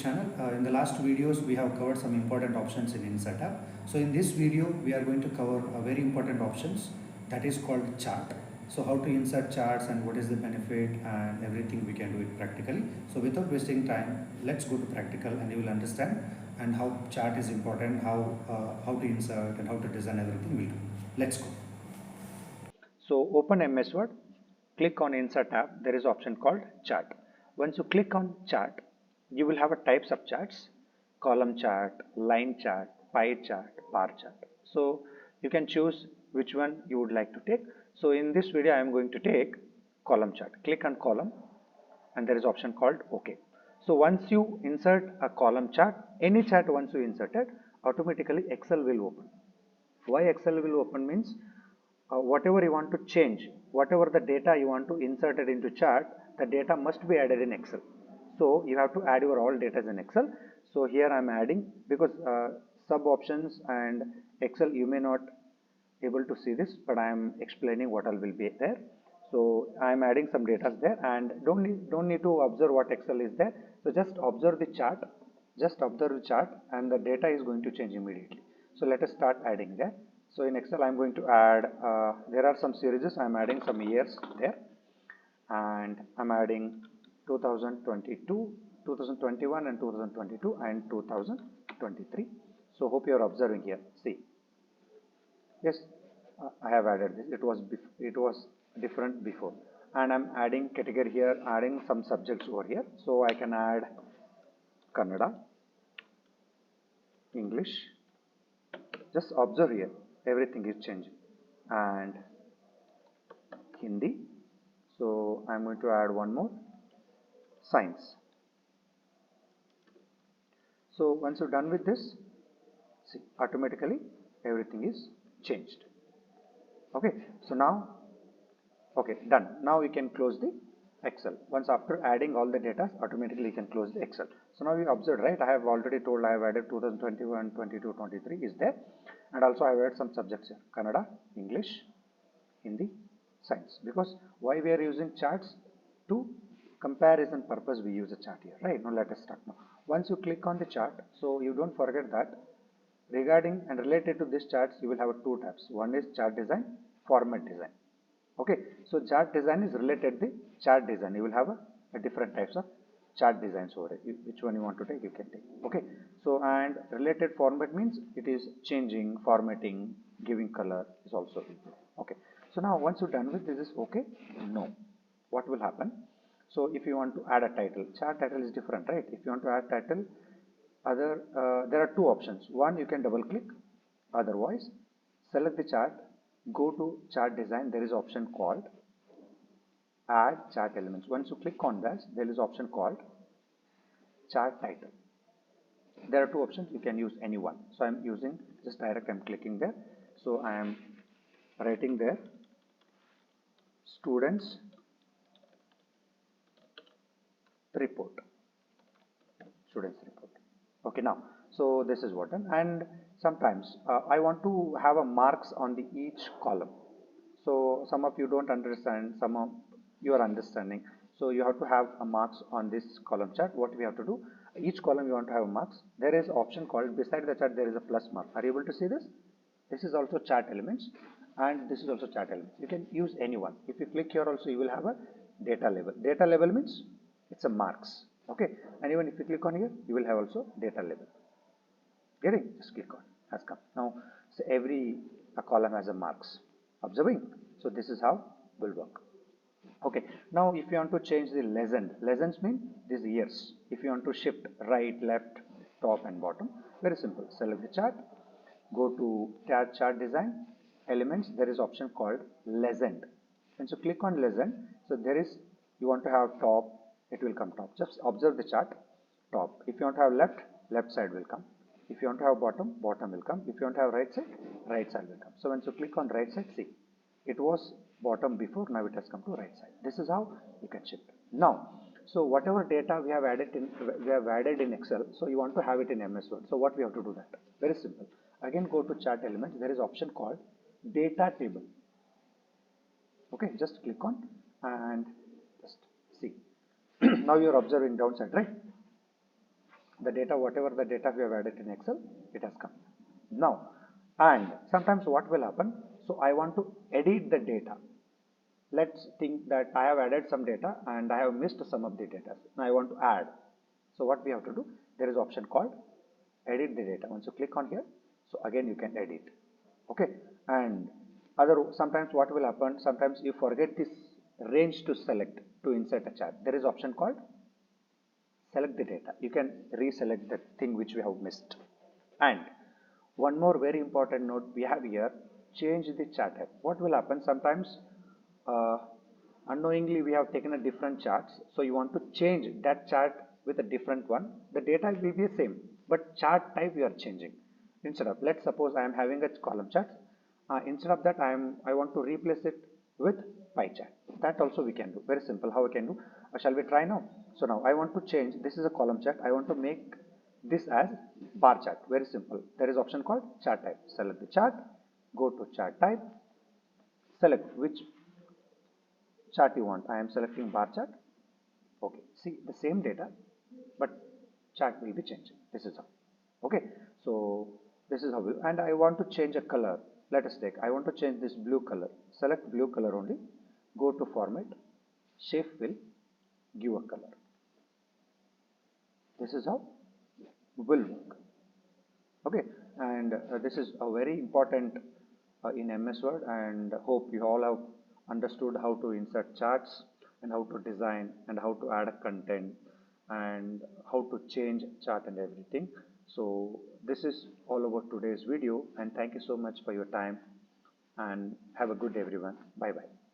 channel. In the last videos we have covered some important options in Insert app. So in this video we are going to cover a very important options that is called chart. So how to insert charts and what is the benefit and everything we can do it practically. So without wasting time, let's go to practical and you will understand and how chart is important, how to insert and how to design everything we'll do. Let's go. So open MS Word, click on Insert tab. There is option called Chart. Once you click on Chart, you will have a types of charts: column chart, line chart, pie chart, bar chart. So you can choose which one you would like to take. So in this video, I am going to take column chart. Click on column, and there is option called OK. So once you insert a column chart, any chart once you insert it, automatically Excel will open. Why Excel will open means whatever you want to change, whatever the data you want to insert it into chart, the data must be added in Excel. So you have to add your all data in Excel. So here I am adding, because sub options and Excel you may not able to see this, but I am explaining what all will be there. So I am adding some data there, and don't need to observe what Excel is there. So just observe the chart, and the data is going to change immediately. So let us start adding there. So in Excel I am going to add, there are some series, I am adding some years there, and I am adding 2022, 2021 and 2022 and 2023. So hope you are observing here. See, yes, I have added this. It was different before, and I'm adding category here, adding some subjects over here. So I can add Kannada, English. Just observe here, everything is changing, and Hindi. So I'm going to add one more, science. So once you're done with this, see, automatically everything is changed. Okay, so now, okay, done. Now you can close the Excel. Once after adding all the data, automatically you can close the Excel. So now you observed, right? I have already told I have added 2021, 22, 23 is there, and also I have added some subjects here: Kannada, English, Hindi, science. Because why we are using charts? To comparison purpose we use a chart here, right? Now let us start now. Once you click on the chart, so you don't forget that regarding and related to this charts, you will have two tabs. One is chart design, format design. Okay, so chart design is related to chart design. You will have a different types of chart designs over it. Which one you want to take, you can take. Okay, so and related format means it is changing, formatting, giving color is also included. Okay, so now once you're done with this is okay. No, what will happen? So if you want to add a title, chart title is different, right? If you want to add title, there are two options. One, you can double click. Otherwise, select the chart, go to chart design. There is option called add chart elements. Once you click on that, there is option called chart title. There are two options. You can use any one. So I'm using just direct. I'm clicking there. So I am writing there students report. Students report. Okay, now so this is what, and sometimes I want to have a marks on the each column. So some of you don't understand, some of you are understanding. So you have to have a marks on this column chart. What we have to do, each column you want to have marks. There is option called beside the chart, there is a plus mark. Are you able to see this? This is also chart elements, and this is also chart elements. You can use any one. If you click here also, you will have a data label. Data label means it's a marks. Okay, and even if you click on here, you will have also data label. Getting? Just click on, has come. Now, so every column has a marks. Observing? So this is how will work. Okay, now if you want to change the legends mean these years. If you want to shift right, left, top and bottom, very simple. Select the chart, go to chart design, elements, there is option called legend. Once you click on legend, so there is, you want to have top, it will come top. Just observe the chart, top. If you want to have left, left side will come. If you want to have bottom, bottom will come. If you want to have right side will come. So once you click on right side, see, it was bottom before, now it has come to right side. This is how you can shift. Now, so whatever data we have added in Excel, so you want to have it in MS Word. So what we have to do that? Very simple. Again, go to chart elements. There is option called data table. Okay, just click on and just see. Now you are observing downside, right? the data, whatever the data we have added in Excel, it has come. Now, and sometimes what will happen, so I want to edit the data. Let's think that I have added some data and I have missed some of the data. Now I want to add. So what we have to do, there is option called edit the data. Once you click on here, so again you can edit. Okay, and other sometimes what will happen, sometimes you forget this range to select to insert a chart. There is option called select the data. You can reselect the thing which we have missed. And one more very important note we have here, change the chart type. What will happen, sometimes uh, unknowingly we have taken a different charts, so you want to change that chart with a different one. The data will be the same, but chart type we are changing. Instead of, let's suppose I am having a column chart, instead of that I want to replace it with pie chart. That also we can do. Very simple how we can do. Shall we try now? So now I want to change, this is a column chart, I want to make this as bar chart. Very simple. There is option called chart type. Select the chart, go to chart type, select which chart you want. I am selecting bar chart. Okay, see the same data, but chart will be changing. This is how. Okay, so this is how we, and I want to change a color. Let us take, I want to change this blue color. Select blue color only, go to format, shape fill, give a color. This is how will work. Okay, and this is a very important in MS Word, and hope you all have understood how to insert charts and how to design and how to add a content and how to change chart and everything. So this is all about today's video, and thank you so much for your time, and have a good day everyone. Bye bye.